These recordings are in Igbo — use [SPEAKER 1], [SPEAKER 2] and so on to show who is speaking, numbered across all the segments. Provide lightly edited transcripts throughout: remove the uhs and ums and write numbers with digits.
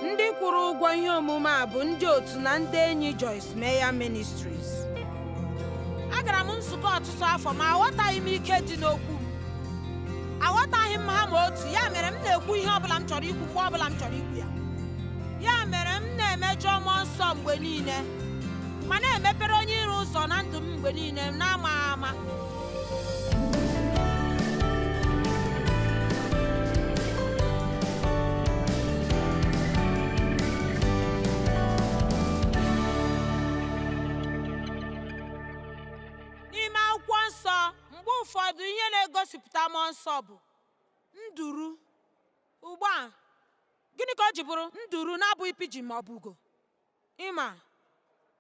[SPEAKER 1] Ndị kwụrụ ụgwọ ihe omume a bụ ndị otu na ndị enyi Joyce Meyer Ministries. Agara m nzukọ ọtụtụ afọ ma aghọtaghị m ike dị n'okwu m. Aghọtaghị m ha ma otu, ya mere m na-ekwu ihe ọbụla m chọrọ ikwu mgbe ọbụla m chọrọ ikwu ya. Ya mere m na-emejọ mmụọ nsọ mgbe niile ma na-emepere onye iro ụzọ na ndụ m mgbe niile na-amaghị ama. N'ime akwụkwọ nsọ, mgbe ụfọdụ ihe na-egosipụta mmụọ nsọ bụ nduru. Ugbu a, gịnị ka o ji bụrụ nduru na-abụghị pidgin ma ọ bụ ugo? Ịma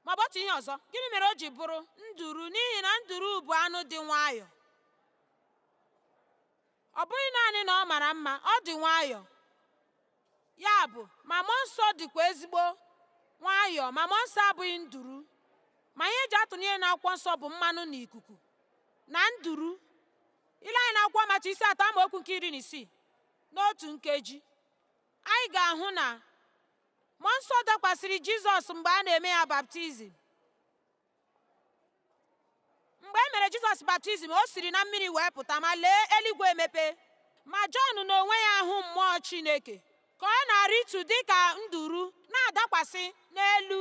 [SPEAKER 1] ma ọ bụ otu ihe ọzọ, gịnị mere o ji bụrụ nduru? N'ihi na nduru bụ anụ dị nwayọọ. Ọ bụghị naanị na ọ mara mma, ọ dị nwayọọ. Ya bụ, ma mmụọ nsọ dịkwa ezigbo nwayọọ, ma mmụọ nsọ abụghị nduru. Ma ihe eji atụnyere n'akwụkwọ nsọ bụ mmanụ na ikuku na nduru. Ile anyị na-akwụkwọ Mata isi 3 amaokwu nke 16 n'otu nkeji, anyị ga-ahụ na mmụọ nsọ dakwasịrị Jizọs mgbe a na-eme ya baptizim. Mgbe e mere Jizọs baptizim, o siri na mmiri wee pụta, ma lee, eluigwe emepe. Ma Jọn n'onwe ya ahụ mmụọ Chineke ka ọ na-arịtu dịka nduru na-adakwasị n'elu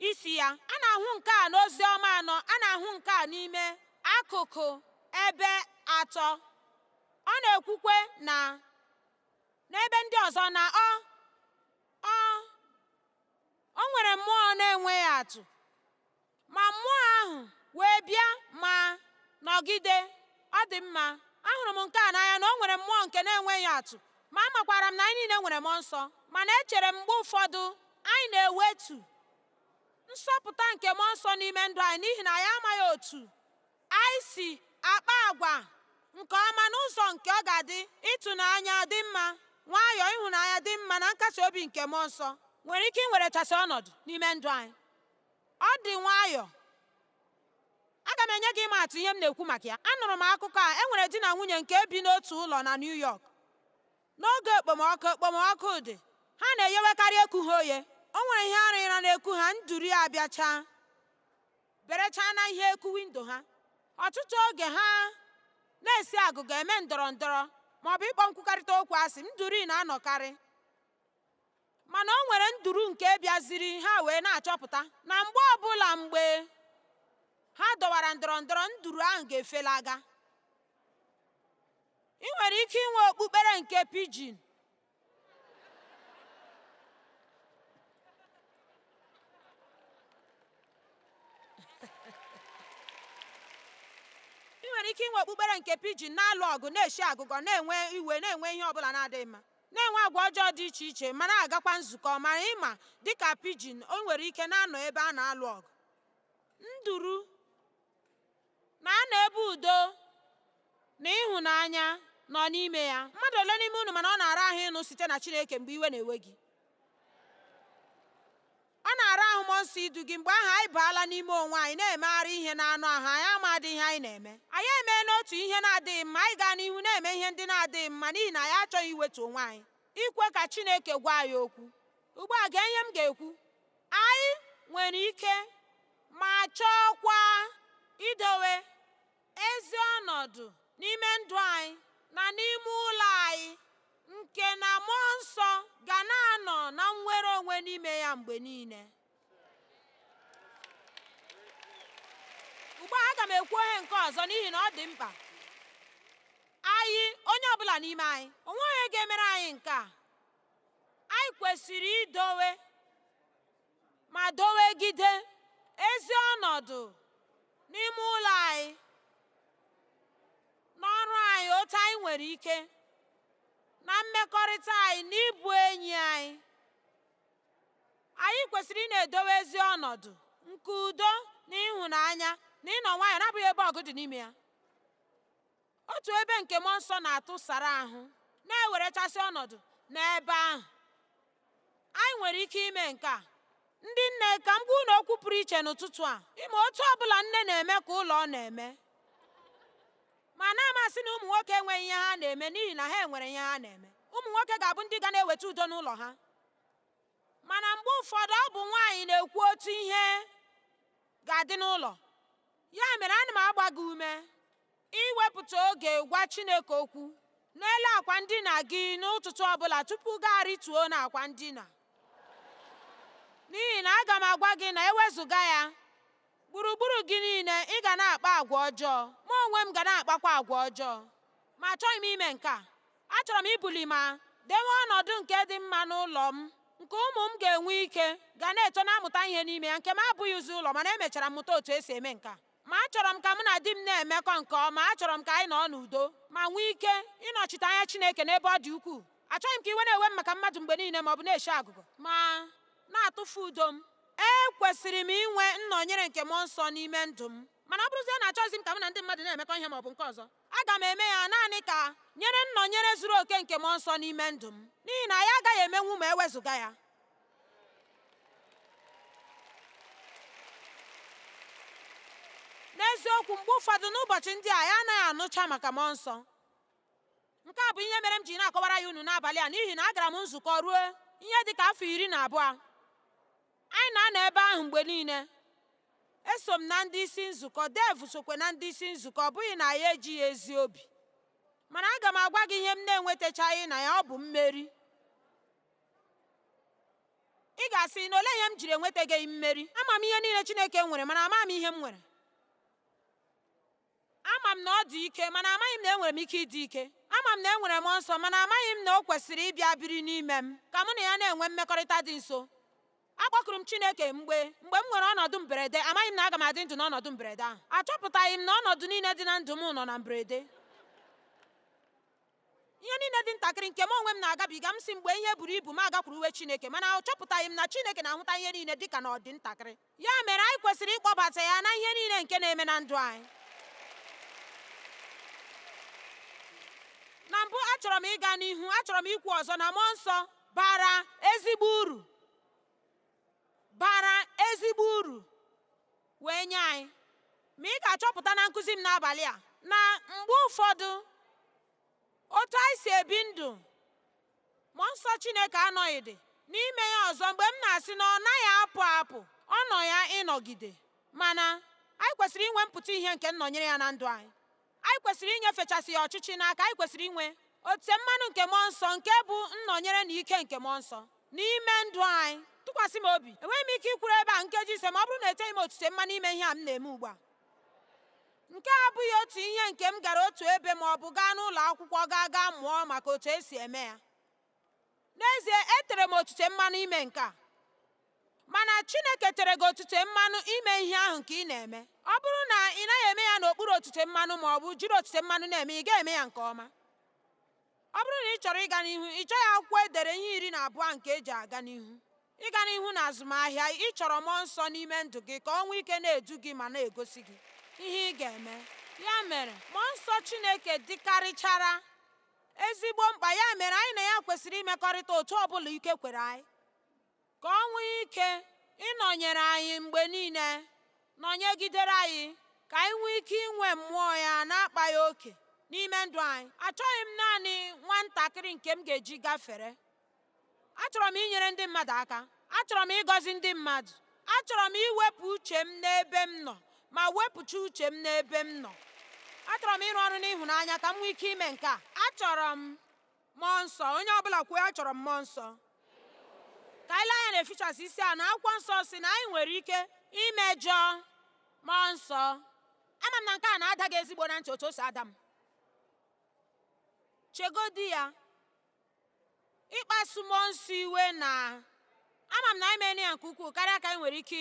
[SPEAKER 1] isi ya. A na-ahụ nke a n'ozi ọma anọ. A na-ahụ nke a n'ime akụkụ ebe atọ. Ọ na-ekwukwe na n'ebe ndị ọzọ na o nwere mmụọ na-enweghị atụ, ma mmụọ ahụ wee bịa ma nọgide. Ọ dị mma, ahụrụ m nke a n'anya na o nwere mmụọ nke na-enweghị atụ, ma amakwara m na anyị niile nwere mmụọ nsọ. Mana echere m mgbe ụfọdụ anyị na-ewetu nsọpụta nke mmụọ nsọ n'ime ndụ anyị n'ihi na anyị amaghị otu anyị si akpa agwa nke ọma n'ụzọ nke ọ ga-adị ịtụnanya, dị mma, nwayọọ, ịhụnanya, dị mma na nkasi obi nke mmụọ nsọ nwere ike iwerechasị ọnọdụ n'ime ndụ anyị. Ọ dị nwayọọ. Aga m enye gị ịma atụ ihe m na-ekwu maka ya. Anụrụ m akụkọ a. Enwere di na nwunye nke bi n'otu ụlọ na New York. N'oge okpomọkụ dị, ha na-eyewekarị eku ha oye. O nwere ihe ara ịra na-eku ha, nduru ya abịacha berechaa na ihe eku windo ha. Ọtụtụ oge ha na-esi agụgọ eme ndọrọ ndọrọ maọbụ ịkpọ nkwukarịta okwu asị, nduru na-anọkarị. Mana o nwere nduru nke bịaziri ha wee na-achọpụta na mgbe ọbụla ha dọwara ndọrọ ndọrọ, nduru ahụ ga-efelaga. Ị nwere ike inwe okpukpere nke pidgin. Ị nwere ike inwe okpukpere nke pidgin na-alụ ọgụ, na-eshi agụgọ, na-enwe iwe, na-enwe ihe ọbụla na-adịghị mma, na-enwe agwa ọjọọ dị iche iche, ma na-agakwa nzukọ. Mana ịma, dịka pidgin, o nwere ike na-anọ ebe a na-alụ ọgụ. Nduru na-anọ ebe udo na ịhụnanya nọ n'ime ya. Mmadụ ole n'ime unu mana ọ na-ara ahụ ịnụ site na Chineke mgbe iwe na-ewe gị? Ọ na-ara ahụ mmụọ nsọ idu gị mgbe ahụ anyị baala n'ime onwe anyị na-emegharị ihe na-anụ ahụ. Anyị amadị ihe anyị na-eme. Anyị emee n'otu ihe na-adịghị mma, anyị gaa n'ihu na-eme ihe ndị na-adịghị mma n'ihi na anyị achọghị iwetu onwe anyị, ikwe ka Chineke gwa anyị okwu. Ugbu a, gee ihe m ga-ekwu. Anyị nwere ike ma chọọkwa idowe ezi ọnọdụ n'ime ndụ anyị na n'ime ụlọ anyị, nke na mmụọ nsọ ga na-anọ na nnwere onwe n'ime ya mgbe niile. Ugbu a, aga m ekwu ihe nke ọzọ n'ihi na ọ dị mkpa. Anyị, onye ọbụla n'ime anyị, onwe onye ga-emere anyị nke a. Anyị kwesịrị idowe ma dowegide ezi ọnọdụ n'ime ụlọ anyị, n'ọrụ anyị, otu anyị nwere ike, na mmekọrịta anyị na ịbụ enyi anyị. Anyị kwesịrị ị na-edowe ezi ọnọdụ nke udo na ịhụnanya na ịnọ nwayọọ, na-abụghị ebe ọgụ dị n'ime ya. Otu ebe nke mmụọ nsọ na-atụsara ahụ na-ewerechasị ọnọdụ n'ebe ahụ. Anyị nwere ike ime nke a. Ndị nne, ka m gwa unu okwu pụrụ iche n'ụtụtụ a. Ịma, otu ọbụla nne na-eme ka ụlọ ọ na-eme. Ma na-amasị na ụmụ nwoke enweghị ihe ha na-eme n'ihi na ha enwere ihe ha na-eme. Ụmụ nwoke ga-abụ ndị ga na-eweta udo n'ụlọ ha. mana mgbe ụfọdụ ọ bụ nwaanyị na-ekwu otu ihe ga-adị n'ụlọ. Ya mere ana m agba gị ume iwepụta oge gwa Chineke okwu n'elu akwa ndina gị n'ụtụtụ ọbụla tupu gị arịtuo n'akwa ndina, n'ihi na aga m agwa gị na ewezụga ya, gburugburu gị niile ị ga na-akpa agwa ọjọọ, mụ onwe m ga na-akpakwa agwa ọjọọ. Ma achọghị m ime nke a. Achọrọ m ibuli ma dewe ọnọdụ nke dị mma n'ụlọ m, nke ụmụ m ga-enwe ike ga na-eto na-amụta ihe n'ime ya, nke m abụghị ụzọ ụlọ, mana emechara m mụta otu esi eme nke a. Ma achọrọ m ka mụ na di m na-emekọ nke ọma. Achọrọ m ka anyị nọ n'udo ma nwee ike ịnọchite anya Chineke n'ebe ọ dị ukwuu. Achọghị m ka iwe na-ewe m maka mmadụ mgbe niile ma ọ bụ na-eshi agụgụ ma na-atụfu udo m. Ekwesịrị m inwe nnọnyere nke mmụọ nsọ n'ime ndụ m, mana ọ bụrụzie na achọghịzi m ka mụ na ndị mmadụ na-emekọ ihe ma ọ bụ nke ọzọ, aga m eme ya naanị ka nyere nnọnyere zuru oke nke mmụọ nsọ n'ime ndụ m, n'ihi na ya agaghị emenwu ma ewezụga ya. N'eziokwu, mgbe ụfọdụ n'ụbọchị ndị a ya anaghị anụcha maka mmụọ nsọ. Nke a bụ ihe mere m ji na-akọwara ya unu n'abalị a, n'ihi na agara m nzukọ ruo ihe dị ka afọ 12. Anyị na-anọ ebe ahụ mgbe niile. Eso m na ndị isi nzukọ, Dev sokwe na ndị isi nzukọ. Ọ bụghị na ya ejighị ezi obi, mana aga m agwa gị ihe m na-enwetachaghị na ya, ọ bụ mmeri. Ị ga-asị na ole ihe m jiri enwetaghị mmeri. Ama m ihe niile Chineke nwere, mana ama m ihe m nwere. Ama m na ọ dị ike, mana amaghị m na enwere m ike ịdị ike. Ama m na enwere mmụọ nsọ, mana amaghị m na o kwesịrị ịbịa biri n'ime m ka mụ na ya na-enwe mmekọrịta dị nso. Akpọkuru m Chineke mgbe m nwere ọnọdụ mberede. Amaghị m na aga m adị ndụ n'ọnọdụ mberede ahụ. Achọpụtaghị m na ọnọdụ niile dị na ndụ m nọ na mberede. Ihe niile dị ntakịrị nke m onwe m na-agabiga, m si mgbe ihe buru ibu m agakwuru uwe Chineke, mana achọpụtaghị m na Chineke na-ahụta ihe niile dị ka na ọ dị ntakịrị. Ya mere anyị kwesịrị ịkpọbata ya na ihe niile nke na-eme na ndụ anyị. Na mbụ, achọrọ m ịga n'ihu. Achọrọ m ikwu ọzọ na mmụọ nsọ bara ezigbo uru wee nye anyị. Ma ị ga-achọpụta na nkụzi m n'abalị a na mgbe ụfọdụ otu anyị si ebi ndụ, mmụọ nsọ Chineke anọghị dị n'ime ya ọzọ. Mgbe m na-asị na ọ naghị apụ, ọ nọ ya ịnọgide, mana anyị kwesịrị inwe mpụta ihe nke nnọnyere ya na ndụ anyị. Anyị kwesịrị inyefechasị ya ọchịchị n'aka. Anyị kwesịrị inwe otite mmanụ nke mmụọ nsọ, nke bụ nnọnyere na ike nke mmụọ nsọ n'ime ndụ anyị. Tụkwasị m obi, enweghị m ike ikwuru ebe a nkeji ise ma ọ bụrụ na eteghị m otite mmanụ ime ihe a m na-eme ugbu a. Nke a abụghị otu ihe nke m gara otu ebe ma ọ bụ gaa n'ụlọ akwụkwọ gaa mụọ maka otu esi eme ya. N'ezie, etere m otite mmanụ ime nke a, mana Chineke tere gị otite mmanụ ime ihe ahụ nke ị na-eme. Ọ bụrụ na ị naghị eme ya n'okpuru otite mmanụ ma ọ bụ jiri otite mmanụ na-eme, ị ga-eme ya nke ọma. Ọ bụrụ na ị chọrọ ịga n'ihu, ị chọghị akwụkwọ edere ihe 12 nke eji aga n'ihu. Ịga n'ihu na azụmahịa, ị chọrọ mmụọ nsọ n'ime ndụ gị ka ọ nwee ike na-edu gị ma na-egosi gị ihe ị ga-eme. Ya mere, mmụọ nsọ Chineke dịkarịchara ezigbo mkpa. Ya mere, anyị na ya kwesịrị imekọrịta otu ọbụla ike kwere anyị, ka ọ nwee ike ịnọnyere anyị mgbe niile, nọnyegidere anyị, ka anyị nwee ike inwe mmụọ ya na-akpaghị oke n'ime ndụ anyị. Achọghị m naanị nwatakịrị nke m ga-eji gafere. Achọrọ m inyere ndị mmadụ aka. Achọrọ m ịgọzi ndị mmadụ. Achọrọ m iwepụ uche m n'ebe m nọ ma wepụcha uche m n'ebe m nọ. Achọrọ m ịrụ ọrụ n'ịhụnanya ka m nwee ike ime nke a. Achọrọ m mmụọ nsọ. Onye ọbụla kwuo, achọrọ m mmụọ nsọ. Ka anyị lee anya na Efishọs isi a, na akwụkwọ nsọ si na anyị nwere ike imejọ mmụọ nsọ. Ama m na nke a na-ada gị ezigbo na ntị otu o si ada m. Chegodi ya, ịkpasu mmụọ nsọ iwe, na ama m na anyị mere ya nke ukwuu karịa ka anyị nwere ike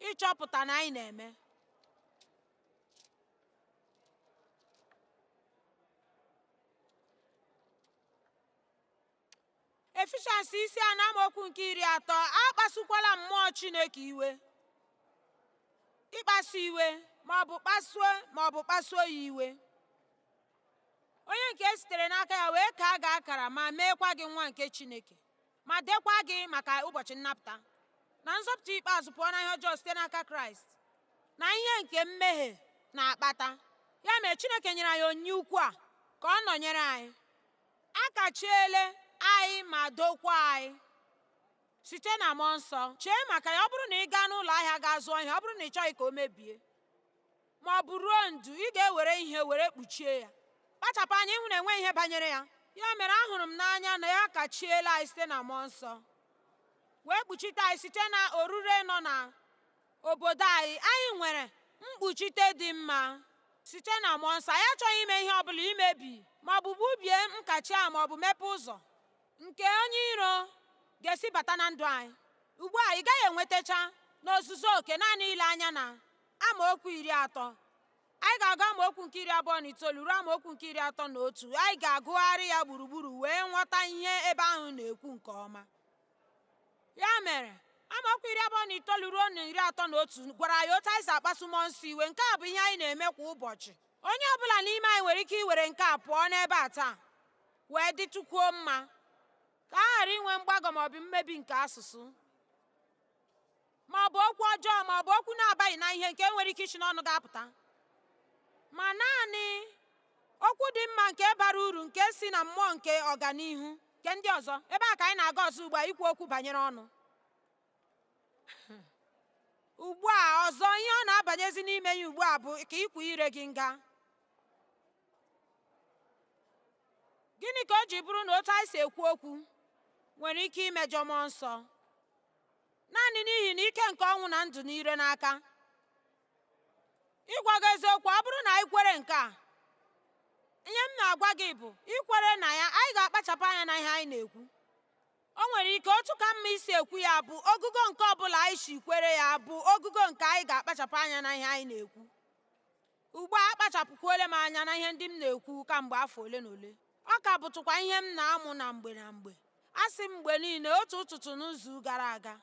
[SPEAKER 1] ịchọpụta na anyị na-eme. Efishọs isi a na amaokwu nke 30, akpasukwala mmụọ Chineke iwe. Ịkpasu iwe ma ọ bụ kpasuo ya iwe. Onye nke sitere n'aka ya wee kaa gị akara ma meekwa gị nwa nke Chineke, ma dekwa gị maka ụbọchị nnapụta na nzọpụta ikpeazụ pụọ na ihe ọjọọ site n'aka Kraịst na ihe nke mmehie na-akpata. Ya mere, Chineke nyere anyị onyinye ukwu a ka ọ nọnyere anyị. A kachiele anyị ma dokwa anyị. site na mmụọ nsọ. Chee maka ya, ọ bụrụ na ị gaa n'ụlọ ahịa gaa zụọ ihe, ọ bụrụ na ị chọghị ka o mebie ma ọ bụ ruo ndu, ị ga-ewere ihe were kpuchie ya. Kpachapụ anya ịhụ na enweghị ihe banyere ya. Ya mere ahụrụ m n'anya na ya kachiela anyị site na mmụọ nsọ, wee kpuchite anyị site na orure nọ na obodo anyị. Anyị nwere mkpuchite dị mma site na mmụọ nsọ. Anyị achọghị ime ihe ọ bụla imebi ma ọ bụ gbubie nkachi a ma ọ bụ mepee ụzọ nke onye iro ga-esi bata na ndụ anyị. Ugbu a ị gaghị enwetacha n'ozuzu oke naanị ile anya na amaokwu 30. Anyị ga-agụ amaokwu nke 29 ruo amaokwu nke 31. Anyị ga-agụgharị ya gburugburu wee nghọta ihe ebe ahụ na-ekwu nke ọma. Ya mere amaokwu 29 ruo na 31 gwara anyị otu anyị si akpasu mmụọ nsọ iwe. Nke a bụ ihe anyị na-eme kwa ụbọchị. Onye ọbụla n'ime anyị nwere ike iwere nke a pụọ n'ebe a taa wee dịtụkwuo mma, ka a ghara inwe mgbagọ maọbụ mmebi nke asụsụ maọbụ okwu ọjọọ maọbụ okwu na-abaghị na ihe nke nwere ike isi n'ọnụ ga-apụta, ma naanị okwu dị mma nke bara uru nke si na mmụọ nke ọganihu nke ndị ọzọ. Ebe a ka anyị na-aga ọzọ ugbu a ikwu okwu banyere ọnụ. Ugbu a ọzọ, ihe ọ na-abanyezi n'ime ya ugbu a bụ ka ikwu ire gị nga. Gịnị ka o ji bụrụ na otu anyị si ekwu okwu nwere ike imejọ mmụọ nsọ? Naanị n'ihi na ike nke ọnwụ na ndụ na ire n'aka. Ịgwa gị eziokwu, ọ bụrụ na anyị kwere nke a, ihe m na-agwa gị bụ ikwere na ya, anyị ga-akpachapụ anya na ihe anyị na-ekwu. O nwere ike otu ka mma isi ekwu ya bụ ogugo nke ọbụla anyị si kwere ya bụ ogugo nke anyị ga-akpachapụ anya na ihe anyị na-ekwu. Ugbu a akpachapụkwuole m anya na ihe ndị m na-ekwu kamgbe afọ ole na ole. Ọ ka bụtụkwa ihe m na-amụ na mgbe na mgbe. A sị m mgbe niile otu ụtụtụ n'izu gara aga,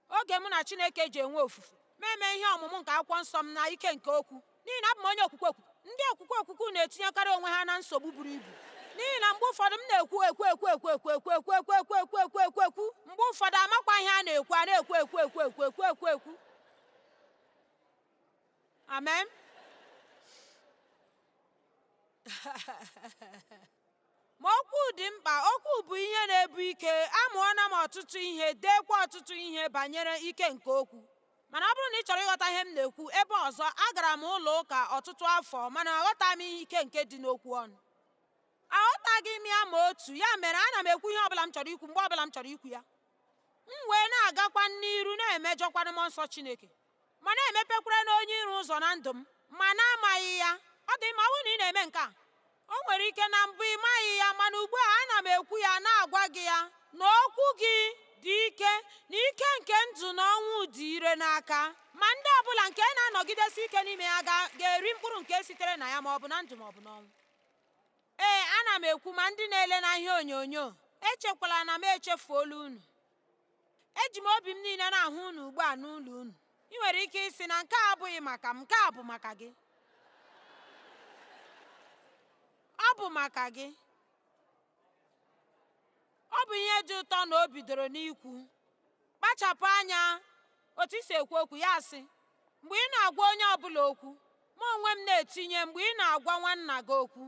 [SPEAKER 1] oge mụ na Chineke ji enwe ofufe, ma eme ihe ọmụmụ nke akwụkwọ nsọ m na ike nke okwu. N'ihi na abụ m onye okwukwe okwu. Ndị okwukwe na-etinyekarị onwe ha na nsogbu buru ibu. N'ihi na mgbe ụfọdụ m na-ekwu mgbe ụfọdụ amakwa ihe a na-ekwu, a na-ekwu. Amen. Ma okwu dị mkpa. Okwu bụ ihe na-ebu ike. Amụọla m ọtụtụ ihe, deekwa ọtụtụ ihe banyere ike nke okwu. Mana ọ bụrụ na ị chọrọ ịghọta ihe m na-ekwu ebe ọzọ, agara m ụlọ ụka ọtụtụ afọ mana aghọtaghị m ihe ike nke dị n'okwu ọnụ. Aghọtaghị m ya ma otu. Ya mere ana m ekwu ihe ọbụla m chọrọ ikwu mgbe ọbụla m chọrọ ikwu ya. M wee na-agakwa n'iru na-emejọkwana mmụọ nsọ Chineke, ma na-emepekwara n'onye iro ụzọ na ndụ m ma na-amaghị ya. Ọ dị mma, ọ bụrụ na ị na-eme nke a, o nwere ike na mbụ ị maghị ya, mana ugbu a ana m ekwu ya na-agwa gị ya na okwu gị dị ike na ike nke ndụ na ọnwụ dị ire n'aka. Ma ndị ọbụla nke na-anọgidesi ike n'ime ya ga-eri mkpụrụ nke sitere na ya, ma ọ bụ na ndụ ma ọ bụ n'ọnwụ. Ee, ana m ekwu ma ndị na-ele na ihe onyonyo, echekwala na m echefuola unu. Eji m obi m niile na-ahụ unu ugbu a n'ụlọ unu. Ị nwere ike ịsị na nke a abụghị maka m, nke a bụ maka gị. Ọ bụ maka gị. Ọ bụ ihe dị ụtọ na o bidoro n'ikwu. Kpachapụ anya otu i si ekwu okwu. Ya sị, mgbe ị na-agwa onye ọbụla okwu, ma onwe m na-etinye mgbe ị na-agwa nwanna gị okwu.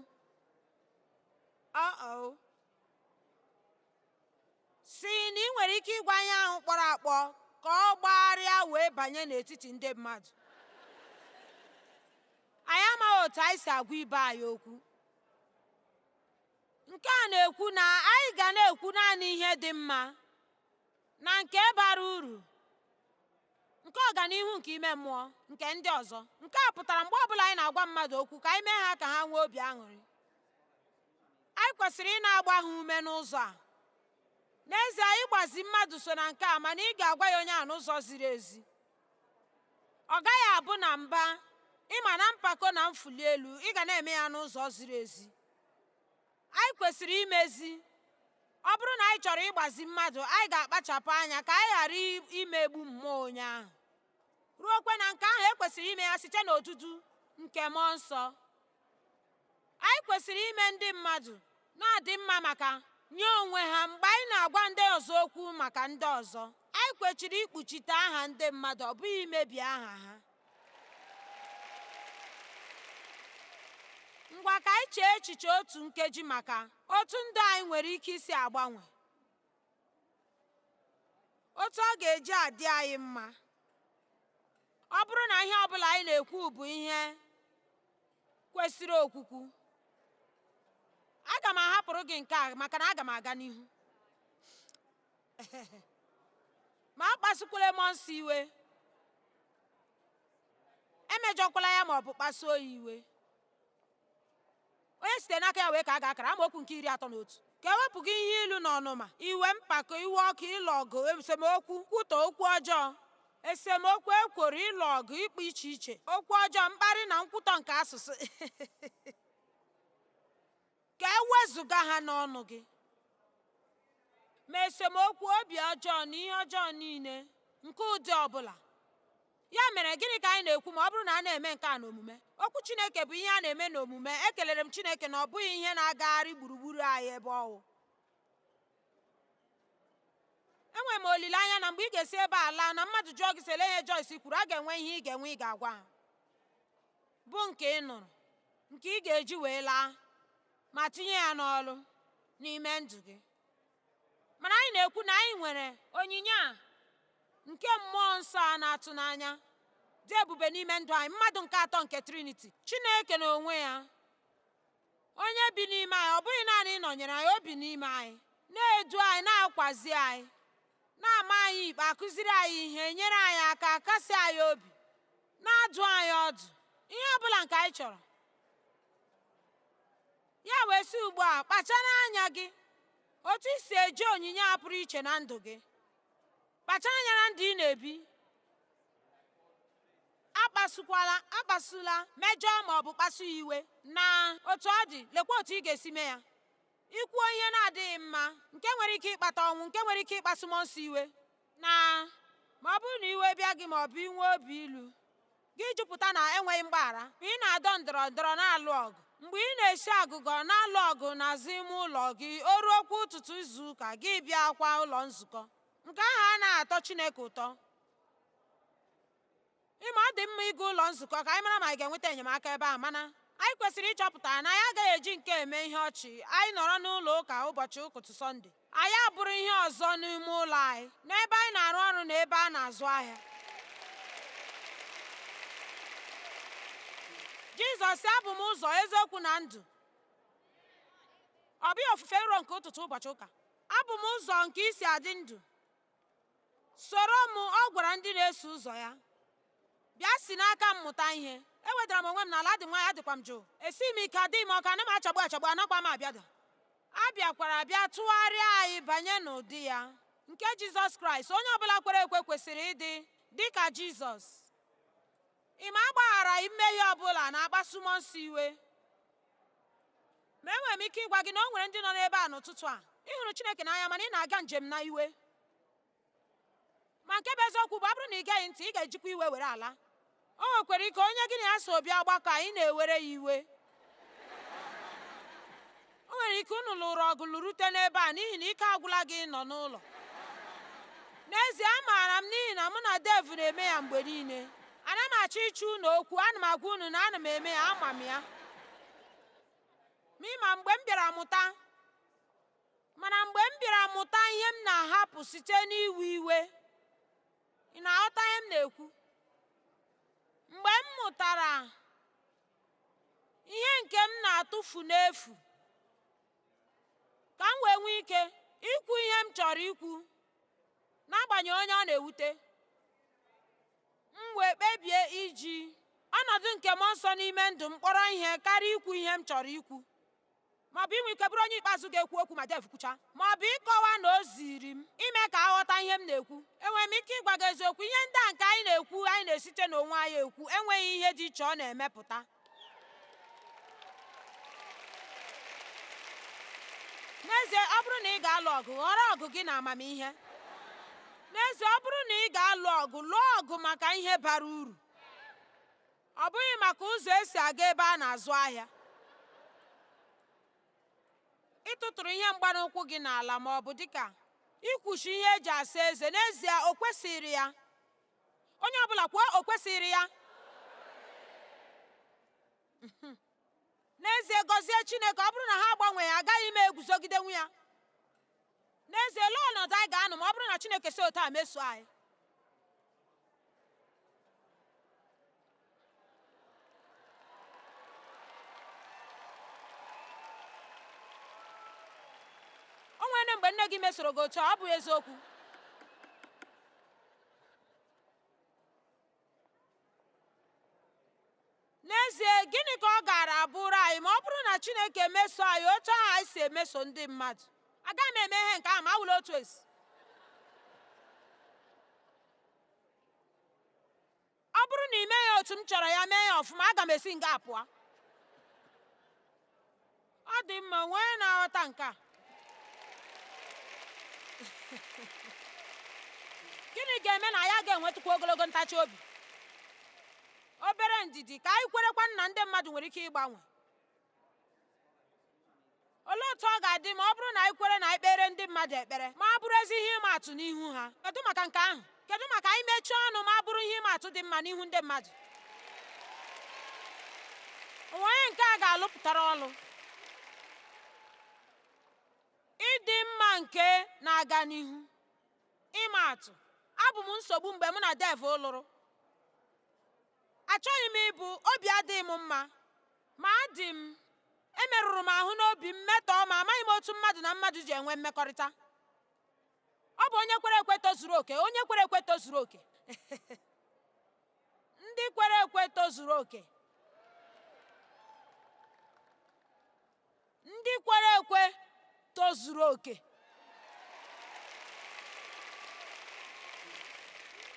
[SPEAKER 1] Si na ị nwere ike ịgwa ihe ahụ kpọrọ akpọ ka ọ gbagharịa wee banye n'etiti ndị mmadụ. Anyị amaghị otu anyị si agwa ibe anyị okwu. Nke a na-ekwu na anyị ga na-ekwu naanị ihe dị mma na nke bara uru, nke ọganihu nke ime mmụọ nke ndị ọzọ. Nke a pụtara mgbe ọbụla anyị na-agwa mmadụ okwu ka anyị mee ha ka ha nwee obi aṅụrị. Anyị kwesịrị ị na-agba ha ume n'ụzọ a. N'ezie, ịgbazi mmadụ so na nke a, mana ị ga-agwa ya onye a n'ụzọ ziri ezi. Ọ gaghị abụ na mba, ịma na mpako na mfuli elu. Ị ga na-eme ya n'ụzọ ziri ezi. Anyị kwesịrị imezi. Ọ bụrụ na anyị chọrọ ịgbazi mmadụ, anyị ga-akpachapụ anya ka anyị ghara imegbu mmụọ onye ahụ. Ruokwe na nke ahụ ekwesịrị ime ya site n'otutu nke mmụọ nsọ. Anyị kwesịrị ime ndị mmadụ na-adị mma maka nye onwe ha mgbe anyị na-agwa ndị ọzọ okwu maka ndị ọzọ. Anyị kwesịrị ikpuchite aha ndị mmadụ, ọ bụghị imebi aha ha. Ngwa ka anyị chee echiche otu nkeji maka otu ndụ anyị nwere ike isi agbanwe. otu ọ ga-eji adị anyị mma. Ọ bụrụ na ihe ọbụla anyị na-ekwu bụ ihe kwesịrị okwukwu, aga m ahapụrụ gị nke a maka na aga m aga n'ihu. Ma akpasukwala mmụọ nsọ iwe, emejọkwala ya ma ọ bụ kpasuo ya iwe. Onye site n'aka ya wee ka a ga-akara. Amaokwu nke 31. Ka ewepụ gị ihe ilu na ọnụma, iwe, mpako, iwe ọkụ, ịlụ ọgụ, esemokwu, nkwutọ, okwu ọjọọ, esemokwu, ekworo, ịlụ ọgụ, ikpe iche iche, okwu ọjọọ, mkparị na nkwutọ nke asụsụ. Ka ewezụga ha n'ọnụ gị. Ma esemokwu, obi ọjọọ na ihe ọjọọ niile nke ụdị ọbụla. Ya mere, gịnị ka anyị na-ekwu ma ọ bụrụ na a na-eme nke a n'omume? Okwu Chineke bụ ihe a na-eme n'omume. Ekelere m Chineke na ọ bụghị ihe na-agagharị gburugburu anyị ebe ọwụ. Enwere m olileanya na mgbe ị ga-esi ebe a laa, na mmadụ jụọ gị sele ihe Joyce kwuru, a ga-enwe ihe ị ga-enwe ị ga-agwa ha, bụ nke ị nụrụ, nke ị ga-eji wee laa ma tinye ya n'ọrụ n'ime ndụ gị. Mana anyị na-ekwu na anyị nwere onyinye a nke mmụọ nsọ a na-atụ n'anya, dị ebube n'ime ndụ anyị, mmadụ nke atọ nke Trinity, Chineke n'onwe ya, onye bi n'ime anyị. Ọ bụghị naanị ịnọnyere anyị, o bi n'ime anyị, na-edu anyị, na-akwazi anyị, na-ama anyị ikpe, akụziri anyị ihe, nyere anyị aka, kasị anyị obi, na-adụ anyị ọdụ, ihe ọbụla nke anyị chọrọ. Ya wee sị ugbu a, kpachara anya gị otu i si eji onyinye a pụrụ iche na ndụ gị. Kpachara anya na ndụ ị na-ebi. Akpasula, mejọọ ma ọ bụ kpasu ya iwe. Na otu ọ dị, lekwa otu ị ga-esi mee ya. Ikwuo ihe na-adịghị mma nke nwere ike ịkpata ọnwụ, nke nwere ike ịkpasu mmụọ nsọ iwe. Na ma ọ bụrụ na iwe bịa gị ma ọ bụ inwe obi ilu, gị jupụta na enweghị mgbaghara, mgbe ị na-adọ ndọrọ ndọrọ na-alụ ọgụ, mgbe ị na-esi agụgọ na-alụ ọgụ n'azụ ime ụlọ gị, o ruo kwa ụtụtụ izu ụka gị bịa kwa ụlọ nzukọ, nke ahụ anaghị atọ Chineke ụtọ. Ịma ọ dị mma ịga ụlọ nzukọ ka anyị mara ma anyị ga-enweta enyemaka ebe a, mana anyị kwesịrị ịchọpụta na anyị agaghị eji nke eme ihe ọchị. Anyị nọrọ n'ụlọ ụka ụbọchị ụtụtụ Sọnde, anyị abụrụ ihe ọzọ n'ime ụlọ anyị, n'ebe anyị na-arụ ọrụ na ebe a na-azụ ahịa. Jizọs, abụ m ụzọ, eziokwu na ndụ. Ọ bụghị ofufe nro nke ụtụtụ ụbọchị ụka. Abụ m ụzọ nke isi adị ndụ. Soro m, ọ gwara ndị na-eso ụzọ ya. Bịa si n'aka m mụta ihe. Ewedara m onwe m n'ala, dị m nwayọọ, dịkwa m jụụ. Esi m ike, adịghị m ọka, ana m achagbu, anakwa m abịada. A bịakwara bịa tụgharịa anyị banye n'ụdị ya, nke Jizọs Kraịst. Onye ọbụla kwere ekwe kwesịrị ịdị dị ka Jizọs. Ịma agbaghara mmehie ọbụla na-akpasu mmụọ nsọ iwe. Ma enwere m ike ịgwa gị na o nwere ndị nọ n'ebe a n'ụtụtụ a, ị hụrụ Chineke n'anya mana ị na-aga njem na iwe. Ma nke bụ eziokwu bụ, ọ bụrụ na ị geghị ntị, ị ga-ejikwa iwe were ala. O nwekwara ike onye gị na ya so bịa ọgbakọ anyị na-ewere ya iwe. O nwere ike unu lụrụ ọgụ lụrute n'ebe a n'ihi na ike agwụla gị nọ n'ụlọ. N'ezie, amaara m n'ihi na mụ na Dev na-eme ya mgbe niile. Ana m achọ ịchụ unu okwu, ana m agwa unu na ana m eme ya, ama m ya. Ma mgbe m bịara mụta ihe m na-ahapụ site n'iwe iwe, ị na-aghọta ihe m na-ekwu? Mgbe m mụtara ihe nke m na-atụfu n'efu, ka m wee nwee ike ikwu ihe m chọrọ ikwu n'agbanyeghị onye ọ na-ewute, m wee kpebie iji ọnọdụ nke mmụọ nsọ n'ime ndụ m kpọrọ ihe karịa ikwu ihe m chọrọ ikwu. Ma ọ bụ inwe ike bụrụ onye ikpeazụ ga-ekwu okwu ma Dev kwucha, ma ọ bụ ịkọwa na o ziri m ime ka aghọta ihe m na-ekwu. Enwere m ike ịgwa gị eziokwu, ihe ndị a nke anyị na-ekwu, anyị na-esite n'onwe anyị ekwu, enweghị ihe dị iche ọ na-emepụta. N'ezie, ọ bụrụ na ị ga-alụ ọgụ, ghọrọ ọgụ gị na amamihe. N'ezie, ọ bụrụ na ị ga-alụ ọgụ, lụọ ọgụ maka ihe bara uru, ọ bụghị maka ụzọ esi aga ebe a na-azụ ahịa. Ịtụtụrụ ihe mgbanụkwụ gị n'ala ma ọ bụ dịka ikwuchi ihe eji asa eze, n'ezie o kwesịrị ya. Onye ọbụla kwuo, o kwesịrị ya. N'ezie, gọzie Chineke. Ọ bụrụ na ha agbanwe ya, agaghị m eguzogide nwu ya. N'ezie, lee ọnọdụ ọnọdụ anyị ga-anọ ma ọ bụrụ na Chineke si otu a meso anyị. O nwere mgbe nne gị mesoro gị otu a, ọ bụ eziokwu. N'ezie, gịnị ka ọ gaara abụrụ anyị ma ọ bụrụ na Chineke meso anyị otu ahụ anyị si emeso ndị mmadụ? Agaghị m eme ihe nke ahụ ma awụla otu esi. Ọ bụrụ na ị meghị otu m chọrọ ya mee ya ọfụma, aga m esi nga pụọ. Ọ dị mma, onye na-aghọta nke a. Gịnị ga-eme na ya ga-enwetukwa ogologo ntachi obi, obere ndidi, ka anyị kwerekwa na ndị mmadụ nwere ike ịgbanwe? Olee otu ọ ga-adị ma ọ bụrụ na anyị kwere na anyị kpere ndị mmadụ ekpere ma a bụrụ ezi ihe ịma atụ n'ihu ha? Kedu maka nke ahụ? Kedu maka anyị mechie ọnụ ma a bụrụ ihe ịma atụ dị mma n'ihu ndị mmadụ? Onye nke a ga-alụpụtara ọlụ ịdị mma nke na-aga n'ihu. Ịma atụ, abụ m nsogbu mgbe mụ na Dev lụrụ. Achọghị m ịbụ, obi adịghị m mma, ma adị m, emerụrụ m ahụ n'obi m, metọọ, ma amaghị m otu mmadụ na mmadụ ji enwe mmekọrịta. Ọ bụ onye kwere ekwe tozuru oke, onye kwere ekwe tozuru oke. Ndị kwere ekwe tozuru oke. Ndị kwere ekwe tozuru oke.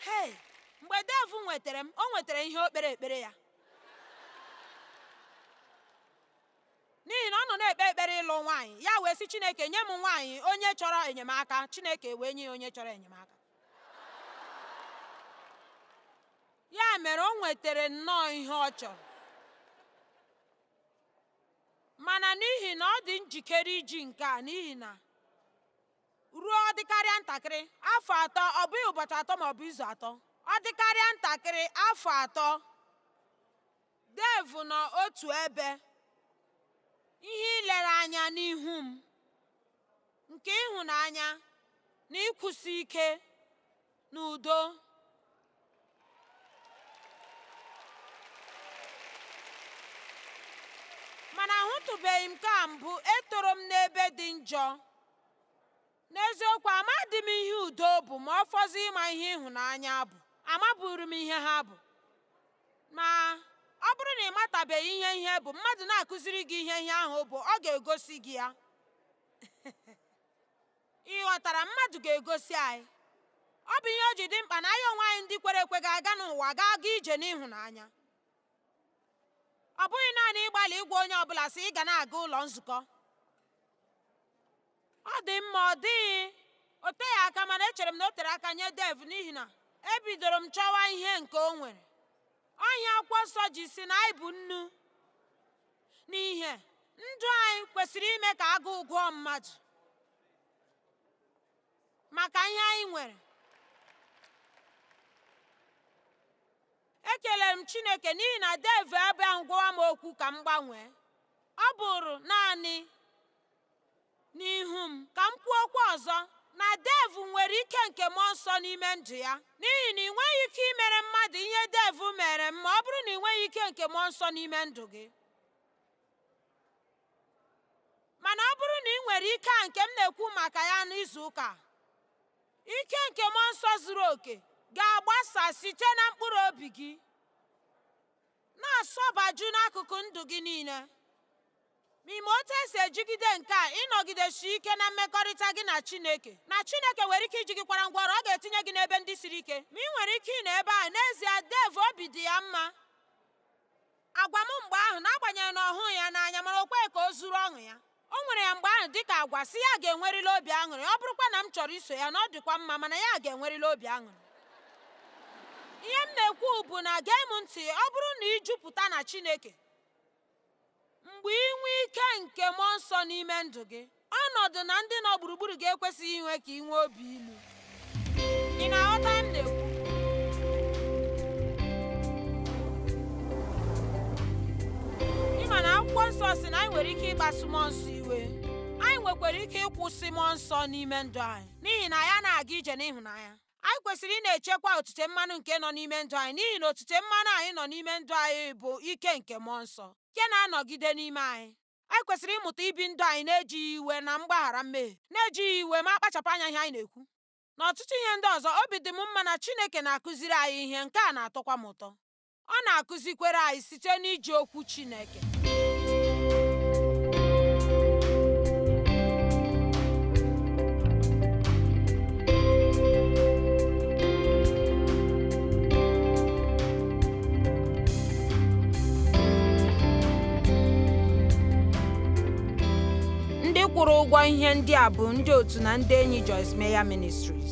[SPEAKER 1] Hey, mgbe Dev nwetara m, o nwetara ihe o kpere ekpere ya. N'ihi na ọ nọ na-ekpe ekpere ịlụ nwaanyị, ya wee sị Chineke, nye m nwaanyị onye chọrọ enyemaka. Chineke wee nye ya onye chọrọ enyemaka. Ya mere o nwetara nnọọ ihe ọ chọrọ, mana n'ihi na ọ dị njikere iji nke a, n'ihi na ruo ọ dịkarịa ntakịrị, afọ 3, ọ bụghị ụbọchị 3 ma ọ bụ izu 3, ọ dịkarịa ntakịrị, afọ 3, Dev nọ otu ebe, ihe ilere anya n'ihu m, nke ịhụnanya na ịkwụsi ike na udo. Mana ahụtụbeghị m ka mbụ. Etoro m n'ebe dị njọ. N'eziokwu, amadị m ihe udo bụ ma ọ fọzie ịma ihe ịhụnanya bụ. Amaburu m ihe ha bụ. Ma ọ bụrụ na ị matabeghị ihe bụ, mmadụ na-akụziri gị ihe ahụ bụ, ọ ga-egosi gị ya. Ị ghọtara? Mmadụ ga-egosi anyị. Ọ bụ ihe o ji dị mkpa na anyị onwe anyị ndị kwere ekwe ga-aga n'ụwa, ga-aga ije n'ịhụnanya. Ọ bụghị naanị ịgbalị ịgwa onye ọbụla sị ị ga na-aga ụlọ nzukọ. Ọ dị mma, ọ dịghị, o teghị aka, mana echere m na o tere aka nye Dev, n'ihi na ebidoro m chọwa ihe nke o nwere. Ọhịa akwụkwọ nsọ ji si na anyị bụ nnu n'ihe ndụ anyị kwesịrị ime ka agụụ gụọ mmadụ maka ihe anyị nwere. Ekelere m Chineke n'ihi na Dev ebe ahụ gwawa m okwu ka m gbanwee. Ọ bụrụ naanị n'ihu m ka m kwuo okwu ọzọ na Dev nwere ike nke mmụọ nsọ n'ime ndụ ya, n'ihi na ị nweghị ike imere mmadụ ihe Dev mere m ma ọ bụrụ na ị nweghị ike nke mmụọ nsọ n'ime ndụ gị. Mana ọ bụrụ na ị nwere ike a nke m na-ekwu maka ya n'izu ụka, ike nke mmụọ nsọ zuru oke ga-agbasa site na mkpụrụ obi gị, na-asọbaju n'akụkụ ndụ gị niile. Ma ime otu esi ejigide nke a, ịnọgidesi ike na mmekọrịta gị na Chineke nwere ike iji gị kwara ngwa ọrụ. Ọ ga-etinye gị n'ebe ndị siri ike, ma ị nwere ike ịnọ ebe ahụ. N'ezie, Dev obi dị ya mma. Agwa m mgbe ahụ, n'agbanyeghị na ọ hụghị ya n'anya, mana o kweghị ka o zuru ọṅụ ya. O nwere ya mgbe ahụ dịka agwa, sị ya ga-enwerịla obi aṅụrị. Ọ bụrụkwa na m chọrọ iso ya, na ọ dịkwa mma, mana ya ga-enwerịla obi aṅụrị. Ihe m na-ekwu bụ na gee m ntị. Ọ bụrụ na ị jupụta na Chineke, mgbe ị nwee ike nke mmụọ nsọ n'ime ndụ gị, ọnọdụ na ndị nọ gburugburu gị ekwesịghị inwe ka ị nwee obi ilu. Ị na-aghọta m na-ekwu? Ịma na akwụkwọ nsọ si na anyị nwere ike ịkpasu mmụọ nsọ iwe. Anyị nwere nwekwara ike ịkwụsị mmụọ nsọ n'ime ndụ anyị n'ihi na ya na-aga ije n'ịhụnanya. Anyị kwesịrị ị na-echekwa otite mmanụ nke nọ n'ime ndụ anyị n'ihi na otite mmanụ anyị nọ n'ime ndụ anyị bụ ike nke mmụọ nsọ nke na-anọgide n'ime anyị. Anyị kwesịrị ịmụta ibi ndụ anyị na-ejighị iwe na mgbaghara mmehie, na-ejighị iwe ma akpachapụ anya ihe anyị na-ekwu na ọtụtụ ihe ndị ọzọ. Obi dị m mma na Chineke na-akụziri anyị ihe nke a na-atọkwa m ụtọ. Ọ na-akụzikwere anyị site n'iji okwu Chineke. Ndị kwụrụ ụgwọ ihe ndị a bụ ndị otu na ndị enyi Joyce Meyer Ministries.